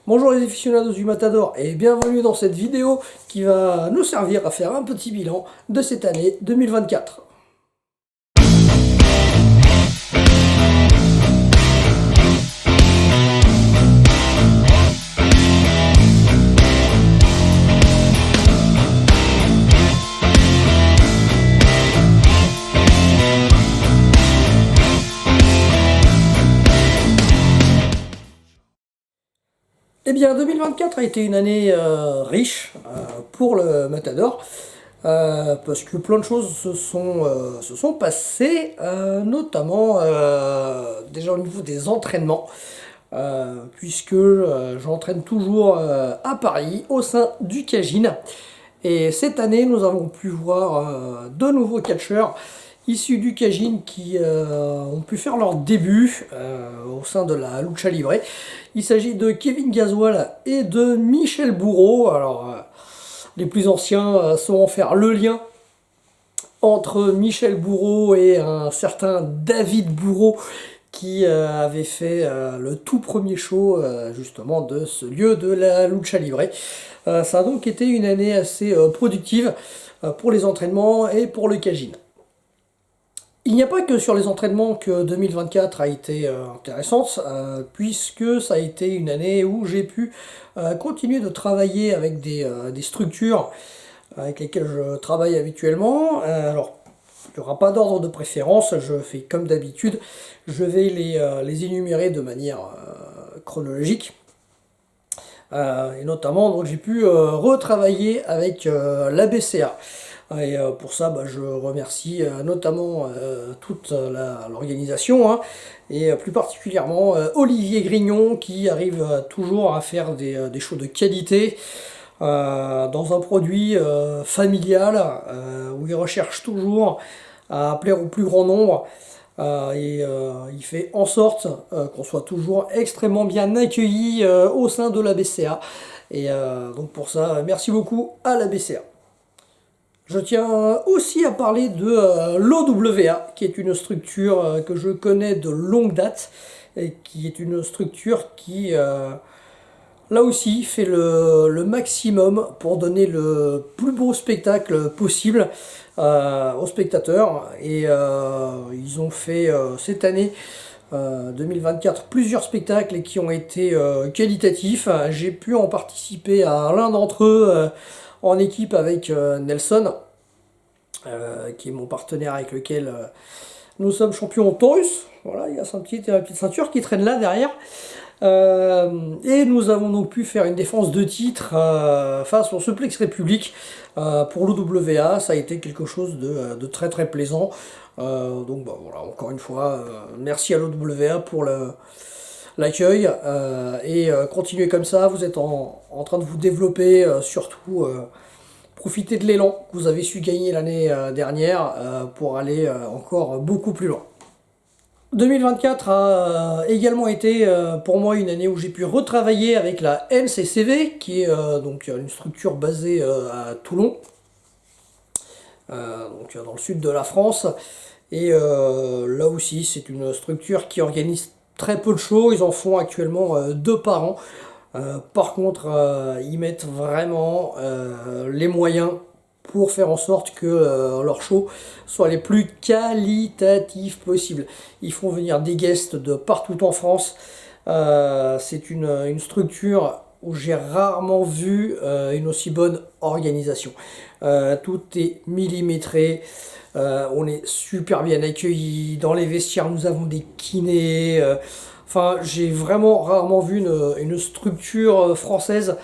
Bonjour les aficionados du Matador et bienvenue dans cette vidéo qui va nous servir à faire un petit bilan de cette année 2024. Eh bien, 2024 a été une année riche pour le Matador, parce que plein de choses se sont passées, notamment déjà au niveau des entraînements, puisque j'entraîne toujours à Paris, au sein du Cagin. Et cette année, nous avons pu voir deux nouveaux catcheurs issus du Cagin qui ont pu faire leur début au sein de la Lucha Libre. Il s'agit de Kevin Gasoil et de Michel Bourreau. Alors, les plus anciens sauront faire le lien entre Michel Bourreau et un certain David Bourreau qui avait fait le tout premier show justement de ce lieu de la Lucha Libre. Ça a donc été une année assez productive pour les entraînements et pour le Cagin. Il n'y a pas que sur les entraînements que 2024 a été intéressante, puisque ça a été une année où j'ai pu continuer de travailler avec des structures avec lesquelles je travaille habituellement. Alors, il n'y aura pas d'ordre de préférence, je fais comme d'habitude, je vais les énumérer de manière chronologique. Et notamment, donc, j'ai pu retravailler avec la BCA. Et pour ça, je remercie notamment toute l'organisation, hein, et plus particulièrement Olivier Grignon qui arrive toujours à faire des shows de qualité dans un produit familial où il recherche toujours à plaire au plus grand nombre. Il fait en sorte qu'on soit toujours extrêmement bien accueillis au sein de la BCA. Et donc pour ça, merci beaucoup à la BCA. Je tiens aussi à parler de l'OWA, qui est une structure que je connais de longue date, et qui est une structure qui, là aussi, fait le maximum pour donner le plus beau spectacle possible aux spectateurs. Et ils ont fait cette année 2024 plusieurs spectacles qui ont été qualitatifs. J'ai pu en participer à l'un d'entre eux en équipe avec Nelson, qui est mon partenaire avec lequel nous sommes champions Taurus. Voilà, il y a sa petite ceinture qui traîne là derrière. Et nous avons donc pu faire une défense de titre face au Suplex République pour l'OWA. Ça a été quelque chose de très très plaisant. Donc voilà, encore une fois, merci à l'OWA pour l'accueil, et continuez comme ça, vous êtes en train de vous développer, surtout profitez de l'élan que vous avez su gagner l'année dernière pour aller encore beaucoup plus loin. 2024 a également été pour moi une année où j'ai pu retravailler avec la NCCV, qui est donc une structure basée à Toulon, donc dans le sud de la France. Et là aussi, c'est une structure qui organise très peu de shows. Ils en font actuellement 2 par an. Par contre, ils mettent vraiment les moyens pour faire en sorte que leurs shows soient les plus qualitatifs possibles. Ils font venir des guests de partout en France. C'est une structure où j'ai rarement vu une aussi bonne organisation. Tout est millimétré. On est super bien accueillis. Dans les vestiaires, nous avons des kinés. Enfin, j'ai vraiment rarement vu une structure française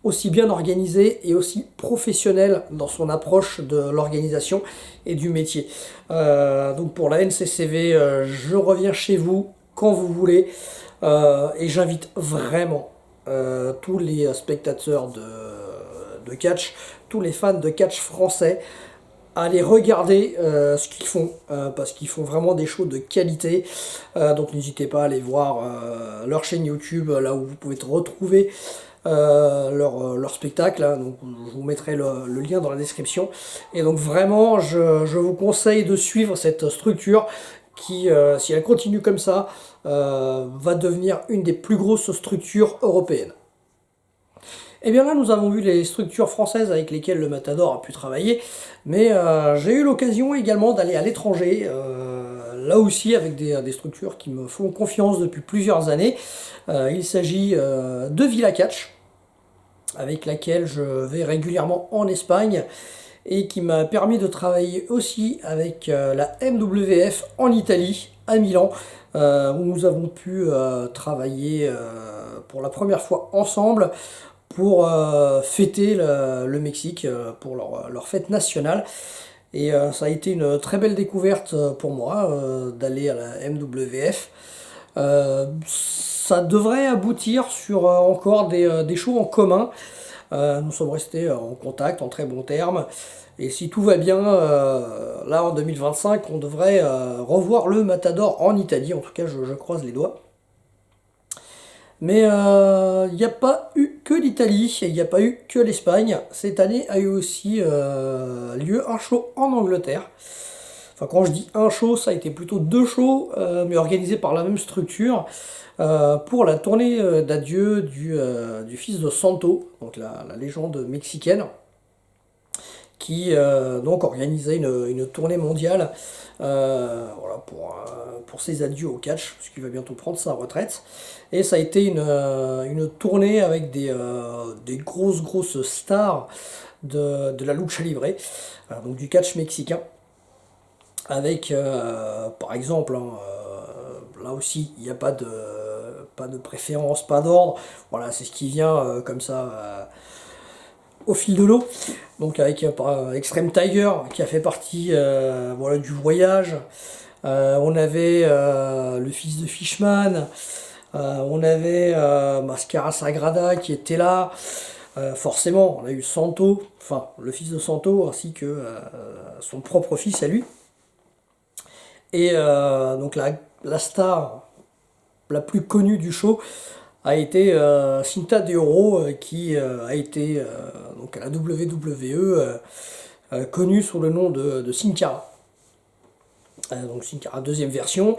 aussi bien organisée et aussi professionnelle dans son approche de l'organisation et du métier. Donc pour la NCCV, je reviens chez vous quand vous voulez, et j'invite vraiment tous les spectateurs de catch, tous les fans de catch français, allez regarder ce qu'ils font, parce qu'ils font vraiment des shows de qualité. Donc n'hésitez pas à aller voir leur chaîne YouTube, là où vous pouvez retrouver leur spectacle, hein. Donc je vous mettrai le lien dans la description. Et donc vraiment, je vous conseille de suivre cette structure qui, si elle continue comme ça, va devenir une des plus grosses structures européennes. Et bien là, nous avons vu les structures françaises avec lesquelles le Matador a pu travailler, mais j'ai eu l'occasion également d'aller à l'étranger, là aussi avec des structures qui me font confiance depuis plusieurs années. Il s'agit de Villa Catch, avec laquelle je vais régulièrement en Espagne, et qui m'a permis de travailler aussi avec la MWF en Italie, à Milan, où nous avons pu travailler pour la première fois ensemble pour fêter le Mexique pour leur fête nationale. Et ça a été une très belle découverte pour moi d'aller à la MWF. Ça devrait aboutir sur encore des shows en commun. Nous sommes restés en contact, en très bons termes. Et si tout va bien, là en 2025, on devrait revoir le Matador en Italie. En tout cas, je croise les doigts. Mais il n'y a pas eu que l'Italie, il n'y a pas eu que l'Espagne. Cette année a eu aussi lieu un show en Angleterre. Enfin, quand je dis un show, ça a été plutôt deux shows, mais organisés par la même structure, pour la tournée d'adieu du fils de Santo, donc la légende mexicaine, qui donc organisait une tournée mondiale voilà, pour ses adieux au catch, puisqu'il va bientôt prendre sa retraite. Et ça a été une tournée avec des grosses stars de la lucha libre, donc du catch mexicain, avec par exemple, hein, là aussi il n'y a pas de préférence, pas d'ordre, voilà, c'est ce qui vient comme ça au fil de l'eau. Donc avec Extreme Tiger qui a fait partie voilà, du voyage. On avait le fils de Fishman, on avait Mascara Sagrada qui était là. Forcément, on a eu Santo, enfin le fils de Santo, ainsi que son propre fils à lui. Et donc la star la plus connue du show a été Cinta de Oro, qui a été donc à la WWE connue sous le nom de Sin Cara. Donc Sin Cara deuxième version.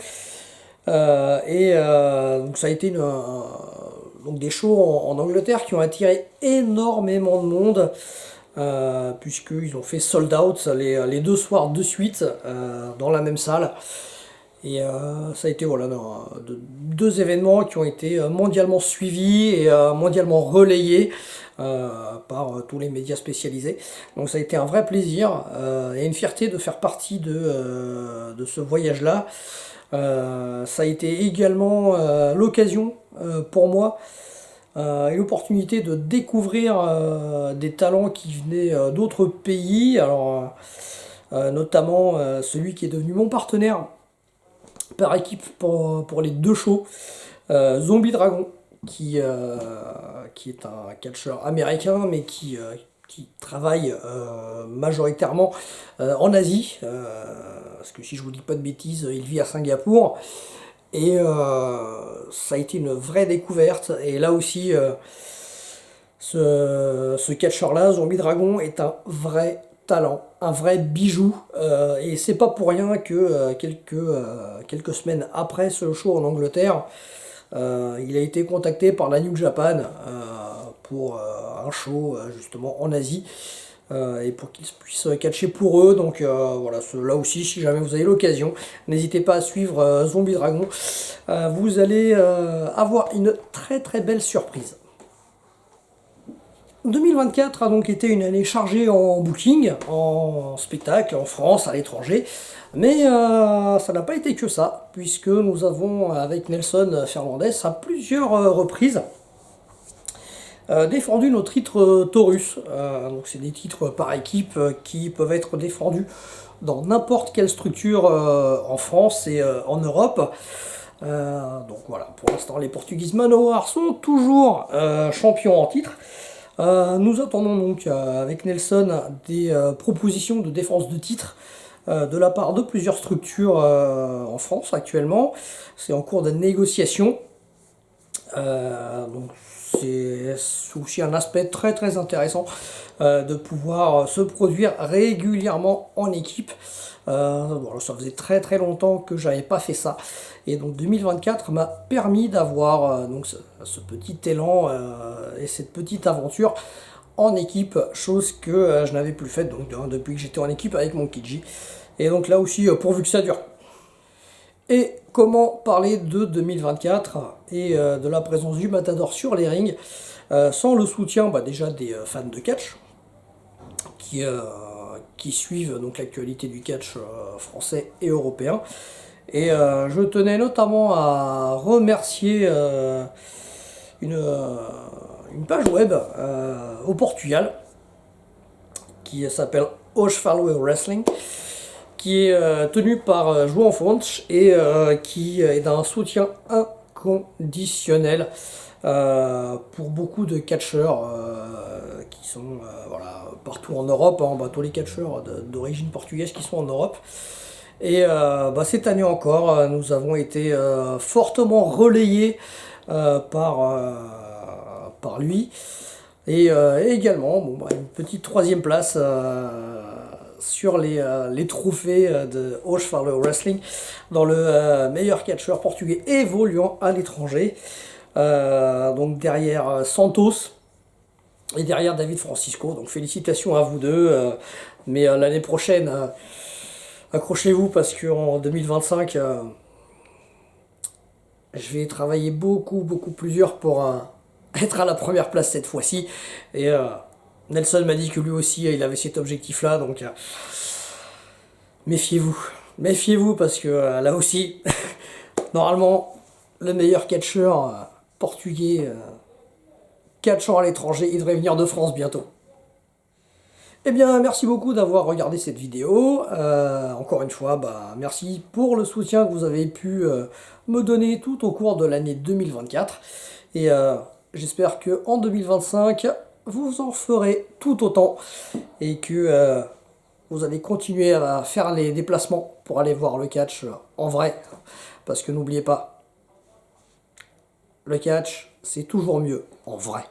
Donc ça a été donc des shows en Angleterre qui ont attiré énormément de monde, puisqu'ils ont fait sold out les deux soirs de suite dans la même salle. Et ça a été voilà, deux événements qui ont été mondialement suivis et mondialement relayés par tous les médias spécialisés. Donc ça a été un vrai plaisir et une fierté de faire partie de ce voyage-là. Ça a été également l'occasion pour moi et l'opportunité de découvrir des talents qui venaient d'autres pays. Alors, notamment celui qui est devenu mon partenaire par équipe pour les deux shows, Zombie Dragon, qui est un catcheur américain, mais qui travaille majoritairement en Asie, parce que si je vous dis pas de bêtises, il vit à Singapour, et ça a été une vraie découverte, et là aussi, ce catcheur-là, Zombie Dragon, est un vrai talent, un vrai bijou, et c'est pas pour rien que quelques semaines après ce show en Angleterre, il a été contacté par la New Japan pour un show justement en Asie, et pour qu'il puisse catcher pour eux. Donc voilà, là aussi, si jamais vous avez l'occasion, n'hésitez pas à suivre Zombie Dragon, vous allez avoir une très belle surprise. 2024 a donc été une année chargée en booking, en spectacle, en France, à l'étranger, mais ça n'a pas été que ça, puisque nous avons, avec Nelson Fernandez, à plusieurs reprises, défendu nos titres Taurus. Donc c'est des titres par équipe qui peuvent être défendus dans n'importe quelle structure en France et en Europe. Donc voilà, pour l'instant les Portuguese Manowar sont toujours champions en titre. Nous attendons donc avec Nelson des propositions de défense de titre de la part de plusieurs structures en France actuellement. C'est en cours de négociation. Donc c'est aussi un aspect très très intéressant de pouvoir se produire régulièrement en équipe. Bon, ça faisait très très longtemps que j'avais pas fait ça, et donc 2024 m'a permis d'avoir donc ce petit élan et cette petite aventure en équipe, chose que je n'avais plus faite donc depuis que j'étais en équipe avec mon Kiji. Et donc là aussi, pourvu que ça dure. Et comment parler de 2024 et de la présence du Matador sur les rings sans le soutien déjà des fans de catch qui, euh, qui suivent donc l'actualité du catch français et européen. Et je tenais notamment à remercier une page web au Portugal qui s'appelle Os Falou Wrestling, qui est tenu par João Fontes et qui est d'un soutien inconditionnel pour beaucoup de catcheurs qui sont voilà, partout en Europe, hein, tous les catcheurs d'origine portugaise qui sont en Europe. Et cette année encore, nous avons été fortement relayés par lui. Et également, une petite troisième place sur les trophées de Os Falou Wrestling dans le meilleur catcheur portugais évoluant à l'étranger. Donc derrière Santos et derrière David Francisco. Donc félicitations à vous deux. Mais l'année prochaine, accrochez-vous parce qu'en 2025, je vais travailler beaucoup plus dur pour être à la première place cette fois-ci. Et Nelson m'a dit que lui aussi, il avait cet objectif-là. Donc méfiez-vous. Méfiez-vous parce que là aussi, normalement, le meilleur catcheur portugais catchant à l'étranger, il devrait venir de France bientôt. Eh bien, merci beaucoup d'avoir regardé cette vidéo. Encore une fois, merci pour le soutien que vous avez pu me donner tout au cours de l'année 2024. Et j'espère qu'en 2025, vous en ferez tout autant et que vous allez continuer à faire les déplacements pour aller voir le catch en vrai. Parce que n'oubliez pas, le catch, c'est toujours mieux en vrai.